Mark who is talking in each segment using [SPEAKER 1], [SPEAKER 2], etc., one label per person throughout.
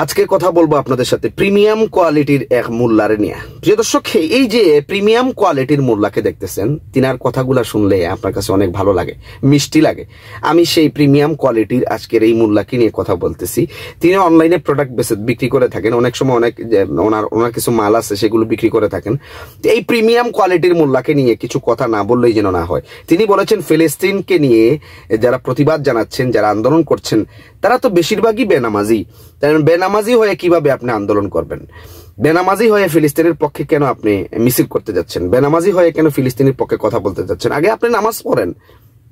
[SPEAKER 1] আজকে কথা বলবো আপনাদের সাথে প্রিমিয়াম কোয়ালিটির এক মোল্লারে নিয়ে। প্রিয় দর্শক, এই যে প্রিমিয়াম কোয়ালিটির মোল্লাকে দেখতেছেন, তিনার কথাগুলো শুনলে আপনার কাছে অনেক ভালো লাগে, মিষ্টি লাগে। আমি সেই প্রিমিয়াম কোয়ালিটির আজকের এই মোল্লাকে নিয়ে কথা বলতেছি। তিনি অনলাইনে প্রোডাক্ট বিক্রি করে থাকেন, অনেক সময় অনেক ওনার কিছু মাল আছে সেগুলো বিক্রি করে থাকেন। এই প্রিমিয়াম কোয়ালিটির মোল্লাকে নিয়ে কিছু কথা না বললেই যেন না হয়। তিনি বলেছেন ফিলিস্তিনকে নিয়ে যারা প্রতিবাদ জানাচ্ছেন, যারা আন্দোলন করছেন, তারা তো বেশিরভাগই বেনামাজি। বেনামাজি হয়ে কিভাবে আপনি আন্দোলন করবেন? বেনামাজি হয়ে ফিলিস্তিনের পক্ষে কেন আপনি মিছিল করতে যাচ্ছেন? বেনামাজি হয়ে কেন ফিলিস্তিনের পক্ষে কথা বলতে যাচ্ছেন? আগে আপনি নামাজ পড়েন,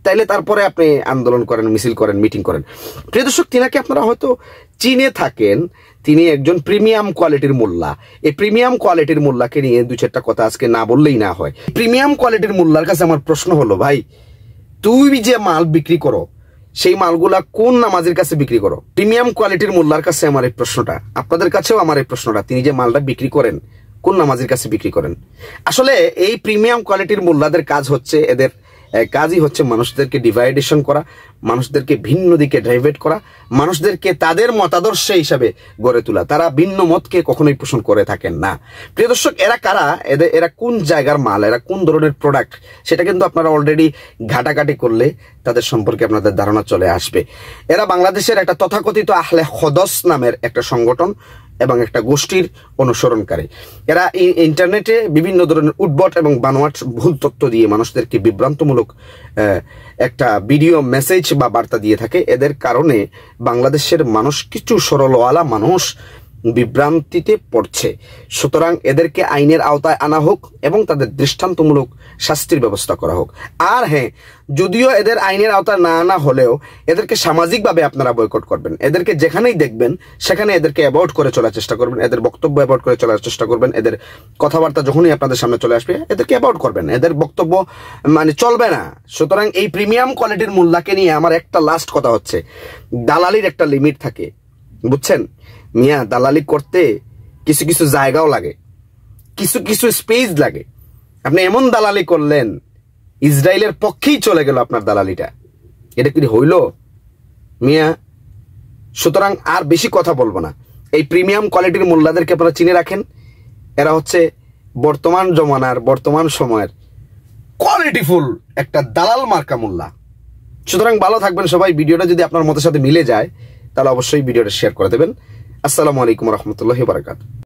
[SPEAKER 1] তাইলে তারপরে আপনি আন্দোলন করেন, মিছিল করেন, মিটিং করেন। প্রিয় দর্শক, তিনাকে আপনারা হয়তো চিনে থাকেন। তিনি একজন প্রিমিয়াম কোয়ালিটির মোল্লা। এই প্রিমিয়াম কোয়ালিটির মোল্লাকে নিয়ে দু চারটা কথা আজকে না বললেই না হয়। প্রিমিয়াম কোয়ালিটির মোল্লার কাছে আমার প্রশ্ন হলো, ভাই তুই যে মাল বিক্রি করো, সেই মালগুলা কোন নামাজের কাছে বিক্রি করো? প্রিমিয়াম কোয়ালিটির মোল্লার কাছে আমার এই প্রশ্নটা, আপনাদের কাছেও আমার এই প্রশ্নটা, তিনি যে মালটা বিক্রি করেন কোন নামাজের কাছে বিক্রি করেন? আসলে এই প্রিমিয়াম কোয়ালিটির মোল্লাদের কাজ হচ্ছে, এদের কাজই হচ্ছে মানুষদেরকে ডিভাইডেশন করা, মানুষদেরকে ভিন্ন দিকে ডাইভার্ট করা, মানুষদেরকে তাদের মতাদর্শ হিসাবে গড়ে তোলা। তারা ভিন্ন মতকে কখনোই পোষণ করে থাকেন না। প্রিয় দর্শক, এরা কারা, এরা কোন জায়গার মাল, এরা কোন ধরনের প্রোডাক্ট, সেটা কিন্তু আপনারা অলরেডি ঘাটাঘাটি করলে তাদের সম্পর্কে আপনাদের ধারণা চলে আসবে। এরা বাংলাদেশের একটা তথাকথিত আহলে হদস নামের একটা সংগঠন এবং একটা গোষ্ঠীর অনুসরণকারী। এরা ইন্টারনেটে বিভিন্ন ধরনের উদ্ভট এবং বানোয়াট ভুল তথ্য দিয়ে মানুষদেরকে বিভ্রান্তমূলক একটা ভিডিও মেসেজ বা বার্তা দিয়ে থাকে। এদের কারণে বাংলাদেশের মানুষ, কিছু সরলওয়ালা মানুষ বিভ্রান্তিতে পড়ছে। সুতরাং এদেরকে আইনের আওতায় আনা হোক এবং তাদের দৃষ্টান্তমূলক শাস্তির ব্যবস্থা করা হোক। আর হ্যাঁ, যদিও এদের আইনের আওতায় না আনা হলেও এদেরকে সামাজিকভাবে আপনারা বয়কট করবেন। এদেরকে যেখানেই দেখবেন সেখানে এদেরকে অ্যাভয়েড করে চলার চেষ্টা করবেন, এদের বক্তব্য অ্যাভয়েড করে চলার চেষ্টা করবেন। এদের কথাবার্তা যখনই আপনাদের সামনে চলে আসবে এদেরকে অ্যাভয়েড করবেন, এদের বক্তব্য চলবে না। সুতরাং এই প্রিমিয়াম কোয়ালিটির মোল্লাকে নিয়ে আমার একটা লাস্ট কথা হচ্ছে, দালালির একটা লিমিট থাকে, বুঝছেন মিয়া? দালালি করতে কিছু কিছু জায়গাও লাগে, কিছু কিছু স্পেস লাগে। আপনি এমন দালালি করলেন, ইসরায়েলের পক্ষেই চলে গেল আপনার দালালিটা। এটা কি হইল মিয়া? সুতরাং আর বেশি কথা বলবো না। এই প্রিমিয়াম কোয়ালিটির মোল্লাদেরকে আপনারা চিনে রাখেন। এরা হচ্ছে বর্তমান জমানার, বর্তমান সময়ের কোয়ালিটিফুল একটা দালাল মার্কা মোল্লা। সুতরাং ভালো থাকবেন সবাই। ভিডিওটা যদি আপনার মতের সাথে মিলে যায় তাহলে অবশ্যই ভিডিওটা শেয়ার করে দেবেন। আসসালামু আলাইকুম রহমতুল্লাহি ওয়া বারাকাতুহু।